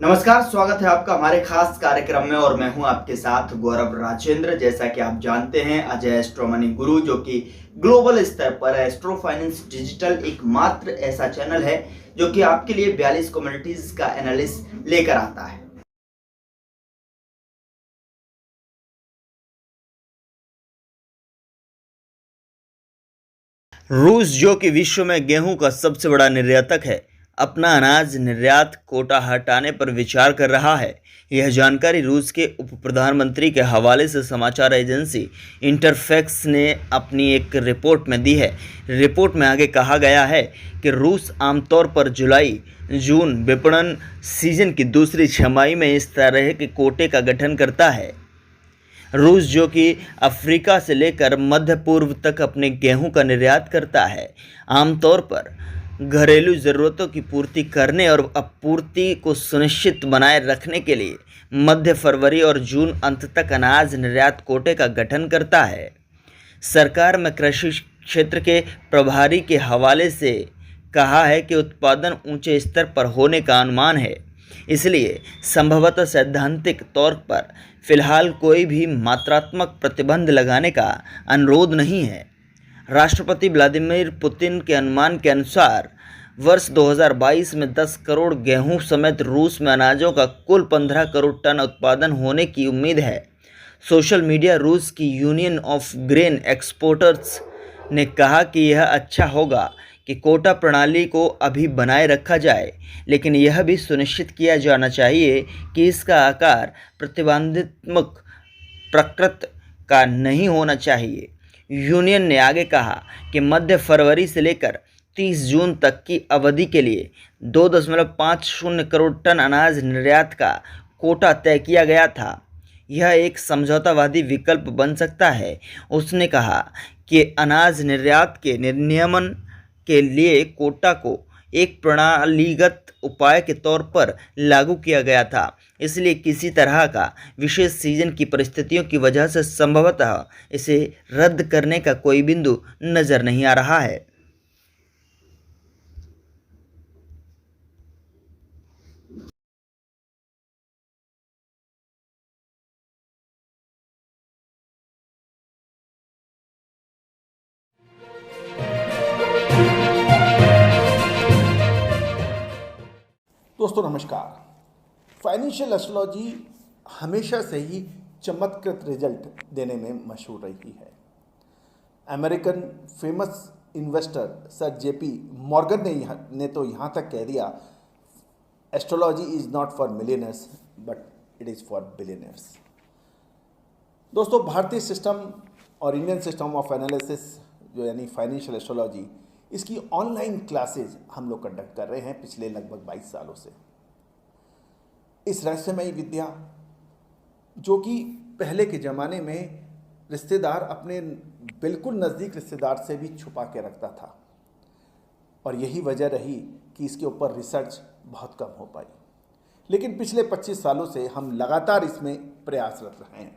नमस्कार, स्वागत है आपका हमारे खास कार्यक्रम में और मैं हूं आपके साथ गौरव राजेंद्र। जैसा कि आप जानते हैं, अजय एस्ट्रो मनी गुरु जो कि ग्लोबल स्तर पर एस्ट्रो फाइनेंस डिजिटल एकमात्र ऐसा चैनल है जो कि आपके लिए 42 कम्युनिटीज का एनालिसिस लेकर आता है। रूस जो कि विश्व में गेहूं का सबसे बड़ा निर्यातक है, अपना अनाज निर्यात कोटा हटाने पर विचार कर रहा है। यह जानकारी रूस के उप प्रधानमंत्री के हवाले से समाचार एजेंसी इंटरफैक्स ने अपनी एक रिपोर्ट में दी है। रिपोर्ट में आगे कहा गया है कि रूस आमतौर पर जुलाई जून विपणन सीजन की दूसरी छमाही में इस तरह के कोटे का गठन करता है। रूस जो कि अफ्रीका से लेकर मध्य पूर्व तक अपने गेहूं का निर्यात करता है, आमतौर पर घरेलू ज़रूरतों की पूर्ति करने और आपूर्ति को सुनिश्चित बनाए रखने के लिए मध्य फरवरी और जून अंत तक अनाज निर्यात कोटे का गठन करता है। सरकार में कृषि क्षेत्र के प्रभारी के हवाले से कहा है कि उत्पादन ऊंचे स्तर पर होने का अनुमान है, इसलिए संभवतः सैद्धांतिक तौर पर फिलहाल कोई भी मात्रात्मक प्रतिबंध लगाने का अनुरोध नहीं है। राष्ट्रपति व्लादिमीर पुतिन के अनुमान के अनुसार वर्ष 2022 में 10 करोड़ गेहूं समेत रूस में अनाजों का कुल 15 करोड़ टन उत्पादन होने की उम्मीद है। सोशल मीडिया रूस की यूनियन ऑफ ग्रेन एक्सपोर्टर्स ने कहा कि यह अच्छा होगा कि कोटा प्रणाली को अभी बनाए रखा जाए, लेकिन यह भी सुनिश्चित किया जाना चाहिए कि इसका आकार प्रतिबंधात्मक प्रकृति का नहीं होना चाहिए। यूनियन ने आगे कहा कि मध्य फरवरी से लेकर 30 जून तक की अवधि के लिए 2.50 करोड़ टन अनाज निर्यात का कोटा तय किया गया था। यह एक समझौतावादी विकल्प बन सकता है। उसने कहा कि अनाज निर्यात के नियमन के लिए कोटा को एक प्रणालीगत उपाय के तौर पर लागू किया गया था, इसलिए किसी तरह का विशेष सीजन की परिस्थितियों की वजह से संभवतः इसे रद्द करने का कोई बिंदु नज़र नहीं आ रहा है। दोस्तों नमस्कार। फाइनेंशियल एस्ट्रोलॉजी हमेशा से ही चमत्कृत रिजल्ट देने में मशहूर रही है। American famous investor sir JP Morgan ने तो यहाँ तक कह दिया, astrology is not for millionaires but it is for billionaires. दोस्तों, भारतीय सिस्टम और इंडियन सिस्टम ऑफ एनालिसिस जो यानी फाइनेंशियल एस्ट्रोलॉजी, इसकी ऑनलाइन क्लासेज हम लोग कंडक्ट कर रहे हैं पिछले लगभग 22 सालों से। इस रहस्यमयी विद्या जो कि पहले के ज़माने में रिश्तेदार अपने बिल्कुल नज़दीक रिश्तेदार से भी छुपा के रखता था, और यही वजह रही कि इसके ऊपर रिसर्च बहुत कम हो पाई। लेकिन पिछले 25 सालों से हम लगातार इसमें प्रयासरत रहे हैं।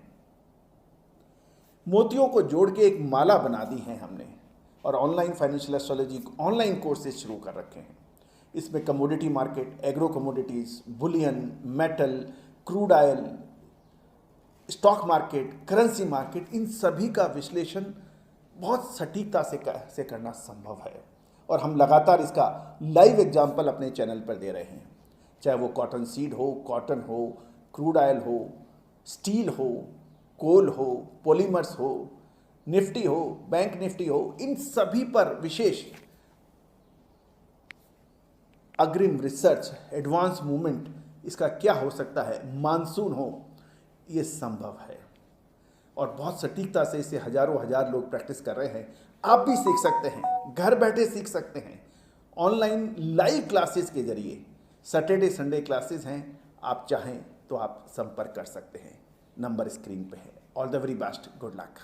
मोतियों को जोड़ के एक माला बना दी है हमने, और online financial astrology online courses शुरू कर रखे हैं। इसमें commodity market, agro commodities, bullion, metal, crude oil, stock market, currency market, इन सभी का विश्लेषण बहुत सटीकता से करना संभव है, और हम लगातार इसका लाइव एग्जाम्पल अपने चैनल पर दे रहे हैं। चाहे वो कॉटन सीड हो, कॉटन हो, क्रूड ऑयल हो, स्टील हो, कोल हो, पॉलीमर्स हो, निफ्टी हो, बैंक निफ्टी हो, इन सभी पर विशेष अग्रिम रिसर्च, एडवांस मूवमेंट, इसका क्या हो सकता है, मानसून हो, ये संभव है। और बहुत सटीकता से इसे हजारों हजार लोग प्रैक्टिस कर रहे हैं। आप भी सीख सकते हैं, घर बैठे सीख सकते हैं, ऑनलाइन लाइव क्लासेस के जरिए। सैटरडे संडे क्लासेस हैं, आप चाहें तो आप संपर्क कर सकते हैं। नंबर स्क्रीन पे है। All the very best, good luck.